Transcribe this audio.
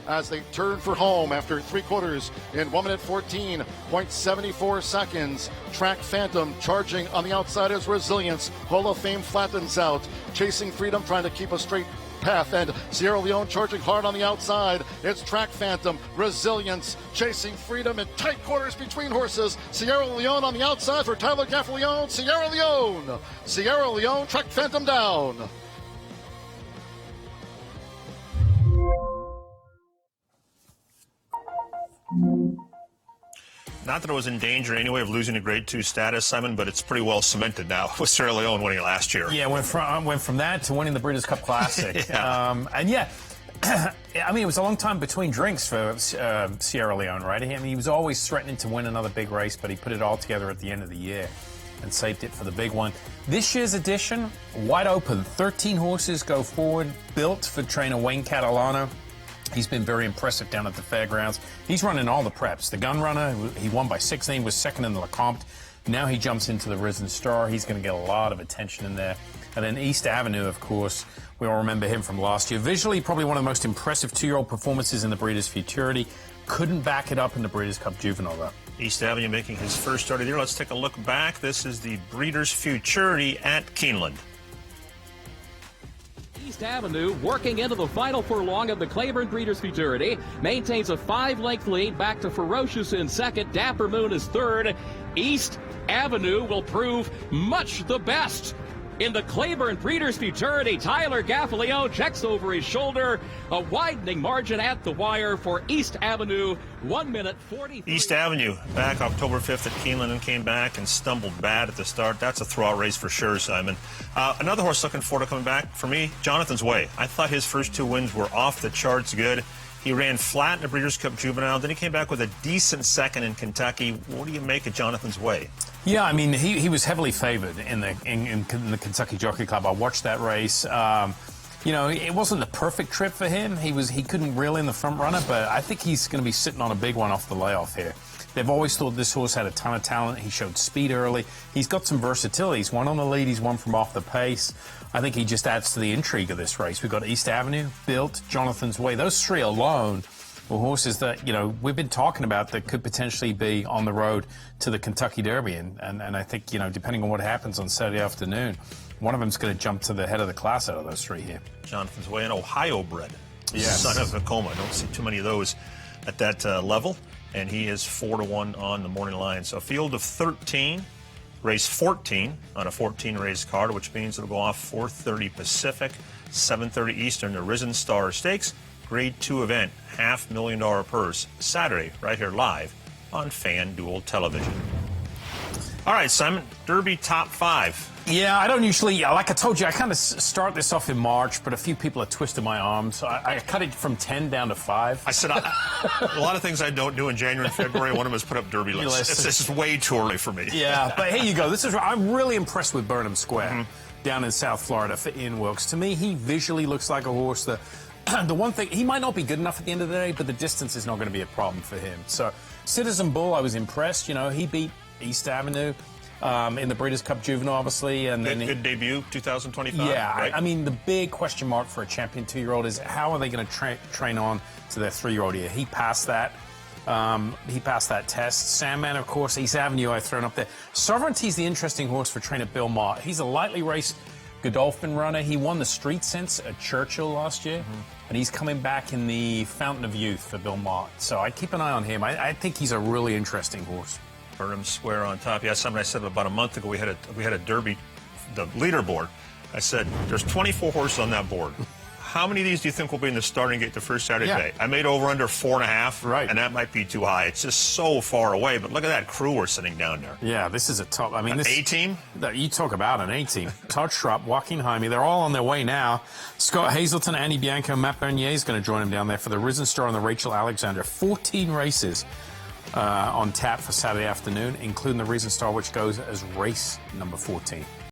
as they turn for home after 3 quarters in 1 minute 14.74 seconds. Track Phantom charging on the outside is Resilience. Hall of Fame flattens out. Chasing Freedom trying to keep a straight path, and Sierra Leone charging hard on the outside. It's Track Phantom, Resilience, Chasing Freedom in tight quarters between horses. Sierra Leone on the outside for Tyler Gaffalione. Sierra Leone, Track Phantom down. Not that it was in danger anyway of losing a Grade 2 status, Simon, but it's pretty well cemented now with Sierra Leone winning last year. Yeah, went from that to winning the Breeders' Cup Classic. Yeah. I mean, it was a long time between drinks for Sierra Leone, right? I mean, he was always threatening to win another big race, but he put it all together at the end of the year and saved it for the big one. This year's edition, wide open. 13 horses go forward, built for trainer Wayne Catalano. He's been very impressive down at the fairgrounds. He's running all the preps. The Gun Runner, he won by 16, was second in the Lecomte. Now he jumps into the Risen Star. He's going to get a lot of attention in there. And then East Avenue, of course, we all remember him from last year. Visually, probably one of the most impressive 2-year-old performances in the Breeders' Futurity. Couldn't back it up in the Breeders' Cup Juvenile, though. East Avenue making his first start of the year. Let's take a look back. This is the Breeders' Futurity at Keeneland. East Avenue working into the final furlong of the Claiborne Breeders' Futurity. Maintains a 5-length lead back to Ferocious in second. Dapper Moon is third. East Avenue will prove much the best in the Claiborne Breeders' Futurity. Tyler Gaffalione checks over his shoulder. A widening margin at the wire for East Avenue. 1 minute 40. East Avenue back October 5th at Keeneland and came back and stumbled bad at the start. That's a throwout race for sure, Simon. Another horse looking forward to coming back for me, Jonathan's Way. I thought his first 2 wins were off the charts good. He ran flat in the Breeders' Cup Juvenile. Then he came back with a decent second in Kentucky. What do you make of Jonathan's Way? Yeah, I mean, he was heavily favored in the Kentucky Jockey Club. I watched that race. You know, it wasn't the perfect trip for him. He couldn't reel in the front runner, but I think he's going to be sitting on a big one off the layoff here. They've always thought this horse had a ton of talent. He showed speed early. He's got some versatility. He's one on the lead. He's one from off the pace. I think he just adds to the intrigue of this race. We've got East Avenue, Built, Jonathan's Way. Those 3 alone were horses that, you know, we've been talking about that could potentially be on the road to the Kentucky Derby. And I think, you know, depending on what happens on Saturday afternoon, one of them's going to jump to the head of the class out of those 3 here. Jonathan's Way, an Ohio bred. Yes. Son of Tacoma. I don't see too many of those at that level. And he is 4-1 on the morning line. So a field of 13, race 14 on a 14-race card, which means it'll go off 4:30 Pacific, 7:30 Eastern, the Risen Star Stakes, Grade 2 event, $500,000 purse, Saturday, right here live on FanDuel Television. All right, Simon, Derby top 5. Yeah, I don't usually, like I told you, I kind of start this off in March, but a few people have twisted my arm, so I cut it from 10 down to 5. I said, a lot of things I don't do in January and February. One of them is put up Derby lists. This is way too early for me. Yeah, but here you go. I'm really impressed with Burnham Square down in South Florida for Ian Wilkes. To me, he visually looks like a horse that, the one thing, he might not be good enough at the end of the day, but the distance is not going to be a problem for him. So, Citizen Bull, I was impressed. You know, he beat East Avenue. In the Breeders' Cup Juvenile, obviously. And then good debut, 2025. Yeah, right? I mean, the big question mark for a champion 2-year-old is how are they going to train on to their 3-year-old year? He passed that. He passed that test. Sandman, of course, East Avenue I've thrown up there. Sovereignty's the interesting horse for trainer Bill Mott. He's a lightly raced Godolphin runner. He won the Street Sense at Churchill last year, and he's coming back in the Fountain of Youth for Bill Mott. So I'd keep an eye on him. I think he's a really interesting horse. Burnham Square on top. Yeah, something I said about a month ago. We had a Derby, the leaderboard. I said, there's 24 horses on that board. How many of these do you think will be in the starting gate the first Saturday day? I made over under 4.5, right? And that might be too high. It's just so far away. But look at that crew we're sitting down there. Yeah, this is a top. I mean, this A-team. You talk about an A-team. Todd Schrupp, Joaquin Jaime, they're all on their way now. Scott Hazelton, Andy Bianco, Matt Bernier is going to join them down there for the Risen Star and the Rachel Alexander. 14 races on tap for Saturday afternoon, including the Risen Star, which goes as race number 14.